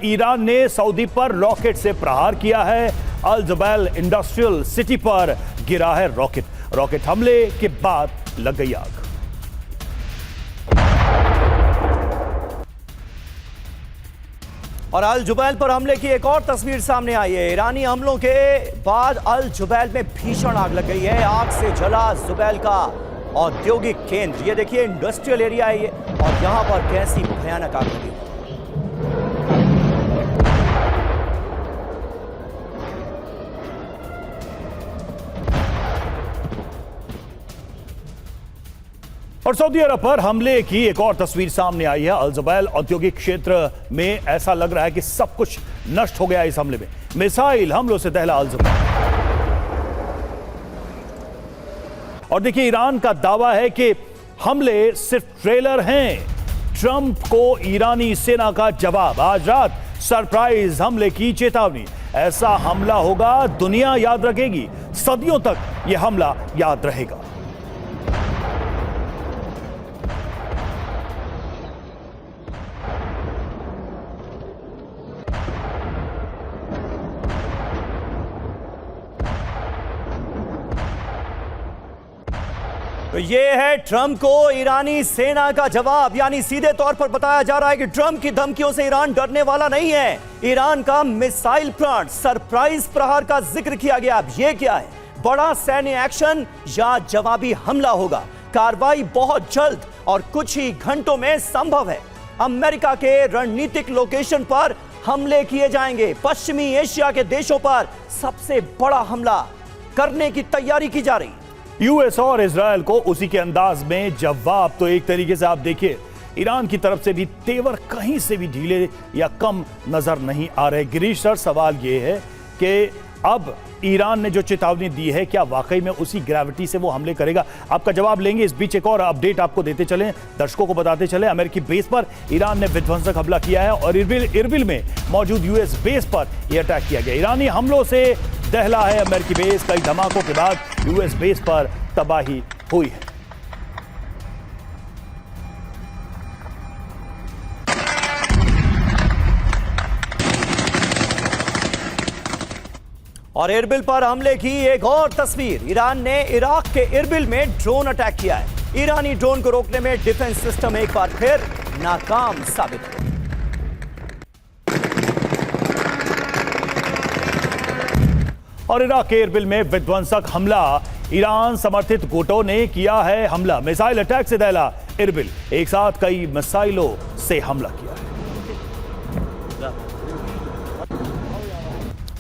Iran ने Saudi पर rocket से प्रहार किया है। अल जबैल इंडस्ट्रियल सिटी पर गिरा है रॉकेट हमले के बाद लग गई आग। और अल जुबैल पर हमले की एक और तस्वीर सामने आई है। ईरानी हमलों के बाद अल जुबैल में भीषण आग लग गई है। आग से जला जुबैल का औद्योगिक केंद्र। ये देखिए इंडस्ट्रियल एरिया है ये, और यहां पर कैसी भयानक आग लगी। और सऊदी अरब पर हमले की एक और तस्वीर सामने आई है। अल जबैल औद्योगिक क्षेत्र में ऐसा लग रहा है कि सब कुछ नष्ट हो गया इस हमले में। मिसाइल हमलों से दहला अल जबैल। और देखिए ईरान का दावा है कि हमले सिर्फ ट्रेलर हैं। ट्रंप को ईरानी सेना का जवाब। आज रात सरप्राइज हमले की चेतावनी। ऐसा हमला होगा दुनिया याद रखेगी, सदियों तक यह हमला याद रहेगा। तो ये है ट्रंप को ईरानी सेना का जवाब। यानी सीधे तौर पर बताया जा रहा है कि ट्रंप की धमकियों से ईरान डरने वाला नहीं है। ईरान का मिसाइल प्लांट सरप्राइज प्रहार का जिक्र किया गया। अब ये क्या है? बड़ा सैन्य एक्शन या जवाबी हमला होगा? कार्रवाई बहुत जल्द और कुछ ही घंटों में संभव है। अमेरिका के रणनीतिक लोकेशन पर हमले किए जाएंगे। पश्चिमी एशिया के देशों पर सबसे बड़ा हमला करने की तैयारी की जा रही है। यूएस और इजरायल को उसी के अंदाज में जवाब। तो एक तरीके से आप देखिए ईरान की तरफ से भी तेवर कहीं से भी ढीले या कम नजर नहीं आ रहे। गिरीश सर, सवाल यह है कि अब ईरान ने जो चेतावनी दी है, क्या वाकई में उसी ग्रेविटी से वो हमले करेगा? आपका जवाब लेंगे। इस बीच एक और अपडेट आपको देते चलें, दर्शकों को बताते चलें। अमेरिकी बेस पर ईरान ने विध्वंसक हमला किया है और इरबिल में मौजूद यूएस बेस पर यह अटैक किया गया। ईरानी हमलों से दहला है अमेरिकी बेस। कई धमाकों के बाद यूएस बेस पर तबाही हुई है। और इरबिल पर हमले की एक और तस्वीर। ईरान ने इराक के इरबिल में ड्रोन अटैक किया है। ईरानी ड्रोन को रोकने में डिफेंस सिस्टम एक बार फिर नाकाम साबित हुआ। और इराक के इरबिल में विध्वंसक हमला। ईरान समर्थित गुटों ने किया है हमला। मिसाइल अटैक से दहला इरबिल। एक साथ कई मिसाइलों से हमला किया है।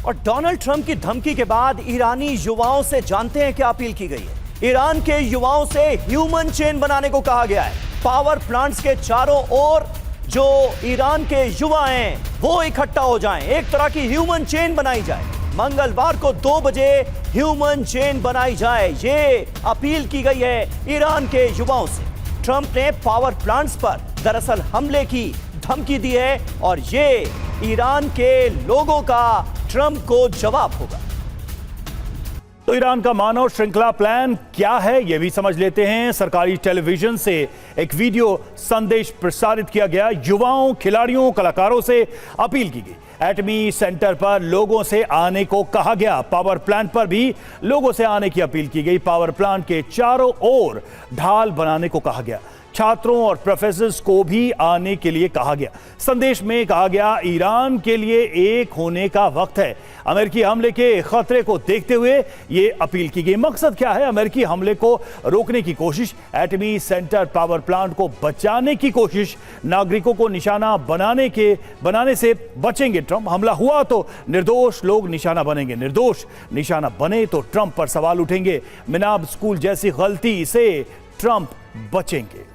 और डोनाल्ड ट्रंप की धमकी के बाद ईरानी युवाओं से जानते हैं क्या अपील की गई है? ईरान के युवाओं से ह्यूमन चेन बनाने को कहा गया है। पावर प्लांट्स के चारों ओर जो ईरान के युवा हैं वो इकट्ठा हो जाएं, एक तरह की ह्यूमन चेन बनाई जाए। मंगलवार को 2 बजे ह्यूमन चेन बनाई जाए, ये अपील की गई है ईरान के युवाओं से। ट्रंप ने पावर प्लांट्स पर दरअसल हमले की धमकी दी है और ये ईरान के लोगों का ट्रंप को जवाब होगा। तो ईरान का मानव श्रृंखला प्लान क्या है, यह भी समझ लेते हैं। सरकारी टेलीविजन से एक वीडियो संदेश प्रसारित किया गया। युवाओं, खिलाड़ियों, कलाकारों से अपील की गई। एटमी सेंटर पर लोगों से आने को कहा गया। पावर प्लांट पर भी लोगों से आने की अपील की गई। पावर प्लांट के चारों ओर ढाल बनाने को कहा गया। छात्रों और प्रोफेसर्स को भी आने के लिए कहा गया। संदेश में कहा गया ईरान के लिए एक होने का वक्त है। अमेरिकी हमले के खतरे को देखते हुए यह अपील की गई। मकसद क्या है? अमेरिकी हमले को रोकने की कोशिश, एटमी सेंटर पावर प्लांट को बचाने की कोशिश, नागरिकों को निशाना बनाने से बचेंगे ट्रंप। हमला हुआ तो निर्दोष लोग निशाना बनेंगे। निर्दोष निशाना बने तो ट्रंप पर सवाल उठेंगे। मिनाब स्कूल जैसी गलती से ट्रंप बचेंगे।